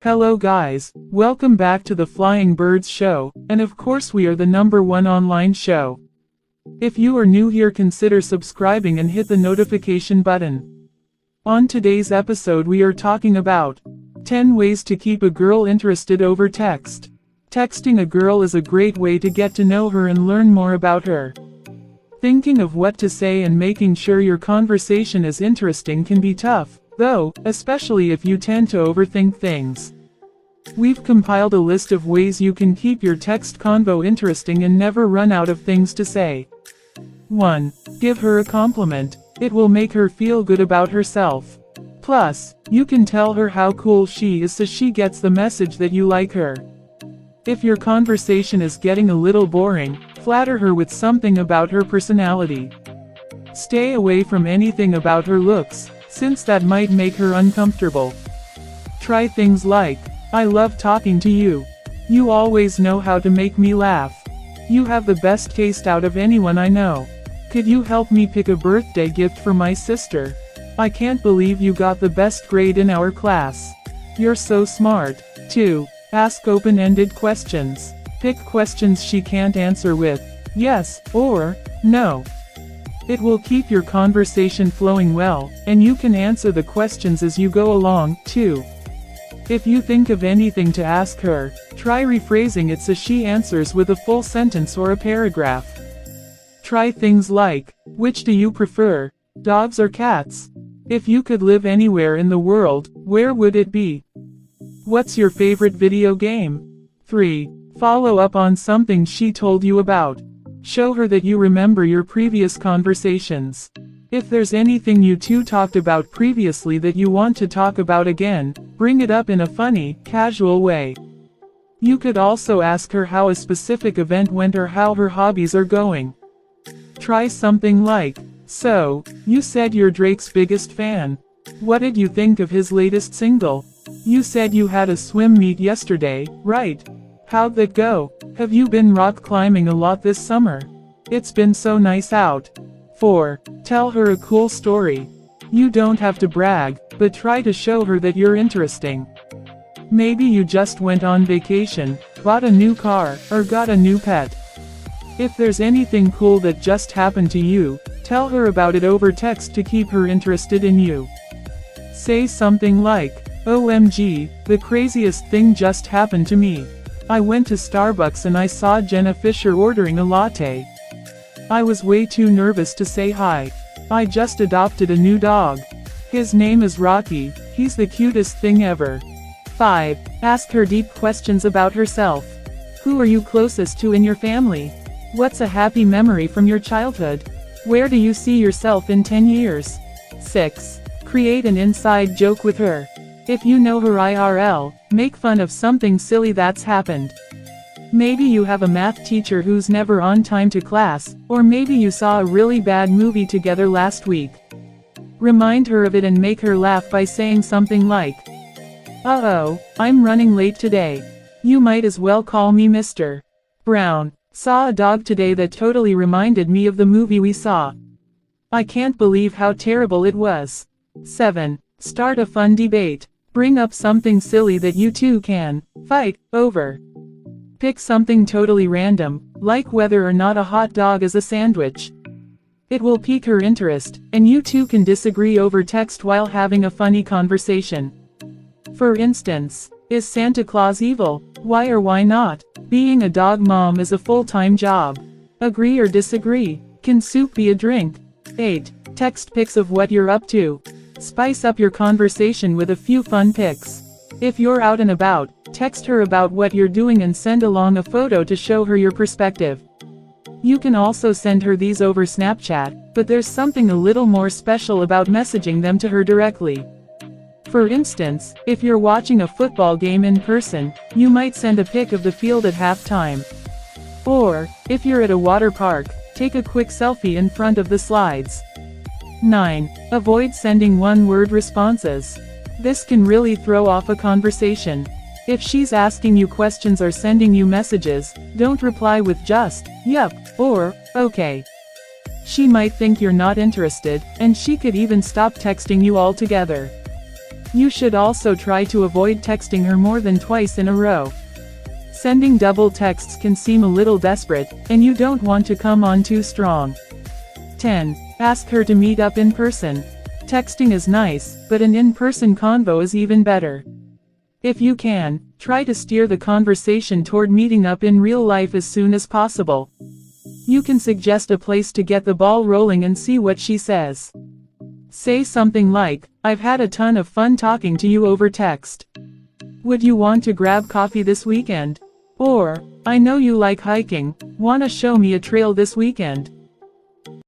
Hello guys, welcome back to the Flying Birds Show, and of course we are the #1 online show. If you are new here, consider subscribing and hit the notification button. On today's episode we are talking about 10 ways to keep a girl interested over text. Texting a girl is a great way to get to know her and learn more about her. Thinking of what to say and making sure your conversation is interesting can be tough, though, especially if you tend to overthink things. We've compiled a list of ways you can keep your text convo interesting and never run out of things to say. 1. Give her a compliment. It will make her feel good about herself. Plus, you can tell her how cool she is so she gets the message that you like her. If your conversation is getting a little boring, flatter her with something about her personality. Stay away from anything about her looks, since that might make her uncomfortable. Try things like, "I love talking to you. You always know how to make me laugh. You have the best taste out of anyone I know. Could you help me pick a birthday gift for my sister? I can't believe you got the best grade in our class. You're so smart." 2. Ask open-ended questions. Pick questions she can't answer with yes or no. It will keep your conversation flowing well, and you can answer the questions as you go along, too. If you think of anything to ask her, try rephrasing it so she answers with a full sentence or a paragraph. Try things like, "Which do you prefer, dogs or cats? If you could live anywhere in the world, where would it be? What's your favorite video game?" 3. Follow up on something she told you about. Show her that you remember your previous conversations. If there's anything you two talked about previously that you want to talk about again, bring it up in a funny, casual way. You could also ask her how a specific event went or how her hobbies are going. Try something like, "So, you said you're Drake's biggest fan. What did you think of his latest single? You said you had a swim meet yesterday, right? How'd that go? Have you been rock climbing a lot this summer? It's been so nice out." 4. Tell her a cool story. You don't have to brag, but try to show her that you're interesting. Maybe you just went on vacation, bought a new car, or got a new pet. If there's anything cool that just happened to you, tell her about it over text to keep her interested in you. Say something like, "OMG, the craziest thing just happened to me. I went to Starbucks and I saw Jenna Fisher ordering a latte. I was way too nervous to say hi. I just adopted a new dog. His name is Rocky, he's the cutest thing ever." 5. Ask her deep questions about herself. Who are you closest to in your family? What's a happy memory from your childhood? Where do you see yourself in 10 years? 6. Create an inside joke with her. If you know her IRL, make fun of something silly that's happened. Maybe you have a math teacher who's never on time to class, or maybe you saw a really bad movie together last week. Remind her of it and make her laugh by saying something like, "Uh-oh, I'm running late today. You might as well call me Mr. Brown. Saw a dog today that totally reminded me of the movie we saw. I can't believe how terrible it was." 7. Start a fun debate. Bring up something silly that you two can fight over. Pick something totally random, like whether or not a hot dog is a sandwich. It will pique her interest, and you two can disagree over text while having a funny conversation. For instance, is Santa Claus evil? Why or why not? Being a dog mom is a full-time job. Agree or disagree? Can soup be a drink? 8. Text pics of what you're up to. Spice up your conversation with a few fun pics. If you're out and about, text her about what you're doing and send along a photo to show her your perspective. You can also send her these over Snapchat, but there's something a little more special about messaging them to her directly. For instance, if you're watching a football game in person, you might send a pic of the field at halftime. Or, if you're at a water park, take a quick selfie in front of the slides. 9. Avoid sending one-word responses. This can really throw off a conversation. If she's asking you questions or sending you messages, don't reply with just, "Yup," or, "Okay." She might think you're not interested, and she could even stop texting you altogether. You should also try to avoid texting her more than twice in a row. Sending double texts can seem a little desperate, and you don't want to come on too strong. 10. Ask her to meet up in person. Texting is nice, but an in-person convo is even better. If you can, try to steer the conversation toward meeting up in real life as soon as possible. You can suggest a place to get the ball rolling and see what she says. Say something like, "I've had a ton of fun talking to you over text. Would you want to grab coffee this weekend?" Or, "I know you like hiking, wanna show me a trail this weekend?"